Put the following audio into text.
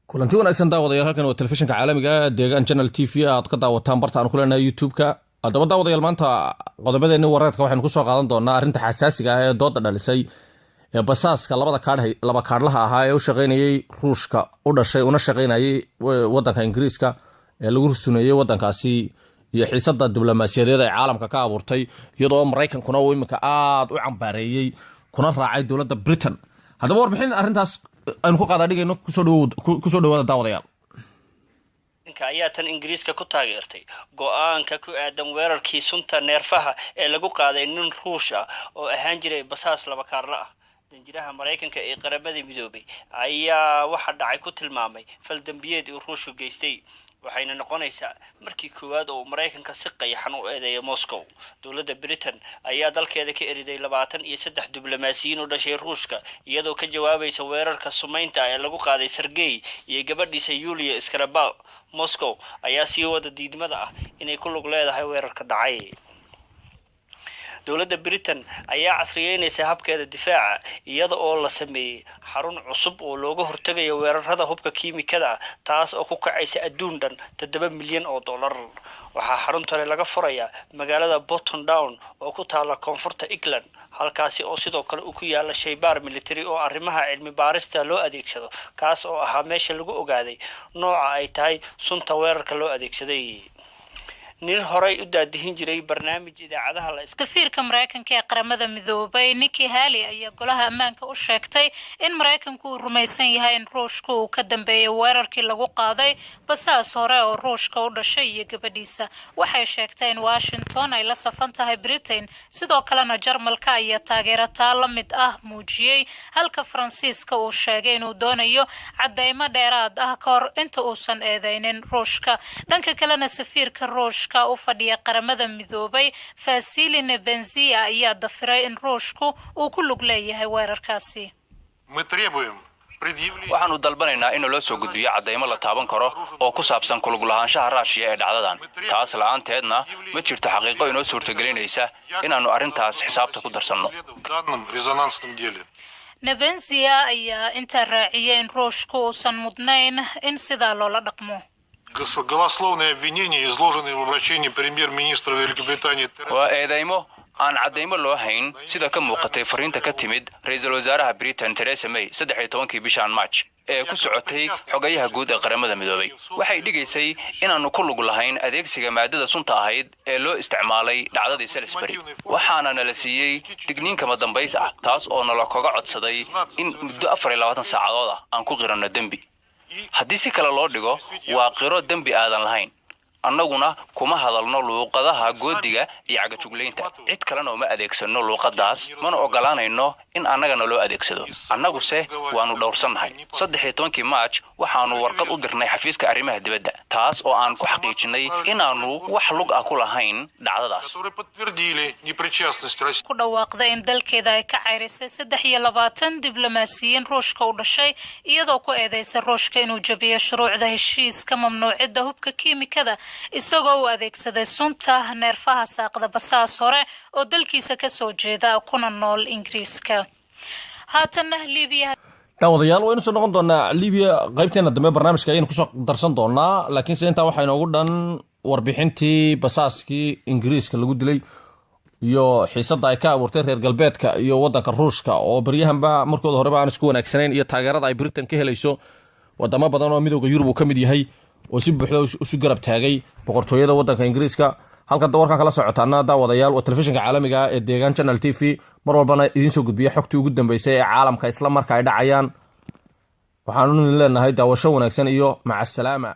kulanti wanaagsan daawadayaal halkan waa telefishinka caalamiga deegaan channel TV aad ka daawataan barta aan ku leenahay YouTube-ka adaba daawadayaal maanta qodobadeena wareedka waxaan ku soo qaadan doonaa arinta xasaasiga ah ee dooda dhalisay ee basaaska laba kaadlaha ahaa ee u shaqeynayay Ruushka u dhashay una shaqeynayay wadanka Ingiriiska ee lagu rusuneeyay wadankaasi iyo xiisada diblomaasiyadeed ee caalamka ka abuurtay iyadoo Mareykankuna uu imika aad u cambaareeyay kuna raacay dawladda Britain hadaba warbixin arintaas aynu ku qaada dhigayno ku soo dhawaada daawadayaal ayaa tan Ingiriiska ku taageertay go'aanka ku aadan weerarkii sunta neerfaha ee lagu qaaday nin Ruush ah oo ahaan jiray basaas laba kaarla ah danjiraha Mareykanka ee qaramada midoobay ayaa waxa dhacay ku tilmaamay fal dambiyeed uu Ruushku geystay waxayna noqonaysaa markii koowaad oo Mareykanka si qayaxan u eedeeyay Moscow dawladda Britain ayaa dalkeeda ka eriday 23 diblomaasiyiin u dhashay Ruushka iyadoo ka jawaabaysa weerarka sumeynta ee lagu qaaday Sergey iyo gabadhiisa Yulia Skripal Moscow ayaa sii wada diidmada ah inay ku lug leedahay weerarka dhacay dawladda Britain ayaa casriyeynaysa habkeeda difaaca iyada oo la sameeyay xarun cusub oo looga hortagayo weerarada hubka kiimikada taas oo ku kacaysa adduun dhan $7 milyan waxaa xaruntan laga furayaa magaalada Bolton Down oo ku taala koonfurta England halkaasi oo sidoo kale uu ku yaala shaybaar military oo arrimaha cilmi baarista loo adeegsado kaas oo ahaa meesha lagu ogaaday nooca ay tahay sunta weerarka loo adeegsaday nin horay u daadihin jiray barnaamij idaacadaha la safiirka Mareykanka ee qaramada midoobay Nikki Haley ayaa golaha ammaanka u sheegtay in Mareykanku uu rumaysan yahay in Ruushku uu ka dambeeyay weerarkii lagu qaaday basaas hore oo Ruushka u dhashay iyo gabadhiisa waxay sheegtay in Washington ay la safan tahay Britain sidoo kalena Jarmalka ayaa taageerata la mid ah muujiyay halka Faransiiska uu sheegay inuu doonayo cadeymo dheeraad ah ka hor inta uusan eedeynin Ruushka dhanka kalena safiirka Ruushka u fadhiya qaramada midoobay Vasilina Benzia ayaa dafiray in Ruushku uu ku lug leeyahay weerarkaasi waxaanu dalbanaynaa in loo soo gudbiyo cadeymo la taaban karo oo ku saabsan ku lug lahaanshaha Ruushka ee dhacdadan taas la'aanteedna ma jirto xaqiiqo inoo suurtagelinaysa inaanu arintaas xisaabta ku darsanno Benzia ayaa inta raaciyay in Ruushku uusan mudnayn in sida loola dhaqmo голословные обвинения, изложенные в обращении премьер-министра Великобритании. Waa eedeymo aan cadeymo loo hayn sida ka muuqatay fariinta ka timid ra'iisul wasaaraha Britain Theresa May 13 bishan March ee ku socotay xogayaha guud ee qaramada midoobay waxay dhigaysay inaanu ku lug lahayn adeegsiga maadada sunta ahayd ee loo isticmaalay dhacdadii Salisbury waxaana nala siiyay digniin kama dambays ah taas oo nala kaga codsaday in muddo 24 saacadood ah aan ku qiranno dambi haddii si kale loo dhigo waa qiro dambi aadan lahayn annaguna kuma hadalno luuqadaha goodiga iyo cagajugleynta cid kalena uma adeegsano luuqadaas mana ogolaanayno in annagana loo adeegsado annaguse waanu dhowrsannahay 13 March waxaanu warqad u dirnay xafiiska arrimaha dibadda taas oo aan ku xaqiijinay inaanu wax lug ah ku lahayn dhacdadaas ku dhawaaqday in dalkeeda ay ka cayrisay 23 diblomaasiyiin Ruushka u dhashay iyadoo ku eedeysay Ruushka inuu jabiyo shuruucda heshiiska mamnuucida hubka kiimikada isagoo u adeegsaday sunta neerfaha saaqda basaas hore oo dalkiisa ka soo jeeda kuna nool Ingiriiska haatana Liibiya daawadayaal waynu soo noqon doonaa Liibiya qaybteena dambe barnaamijka ayaynu ku soo darsan doonaa laakiin inta waxa inoogu dhan warbixintii basaaskii Ingiriiska lagu dilay iyo xiisada ay ka abuurtay reer galbeedka iyo wadanka Ruushka oo bariyahanba markooda horeba aan isku wanaagsanayn iyo taageerada ay Britain ka helayso wadamo badan oo midowga Yurub ka mid yahay oo si buuxda u garab taagay boqortooyada wadanka Ingiriiska halka warkan kala socotaana daawadayaal waa telefishinka caalamiga ee deegaan channel TV mar walbana idin soo gudbiya xogtii ugu dambeysay ee caalamka isla markaa ay dhacayaan waxaanu leenahay daawasho wanaagsan iyo maca salaama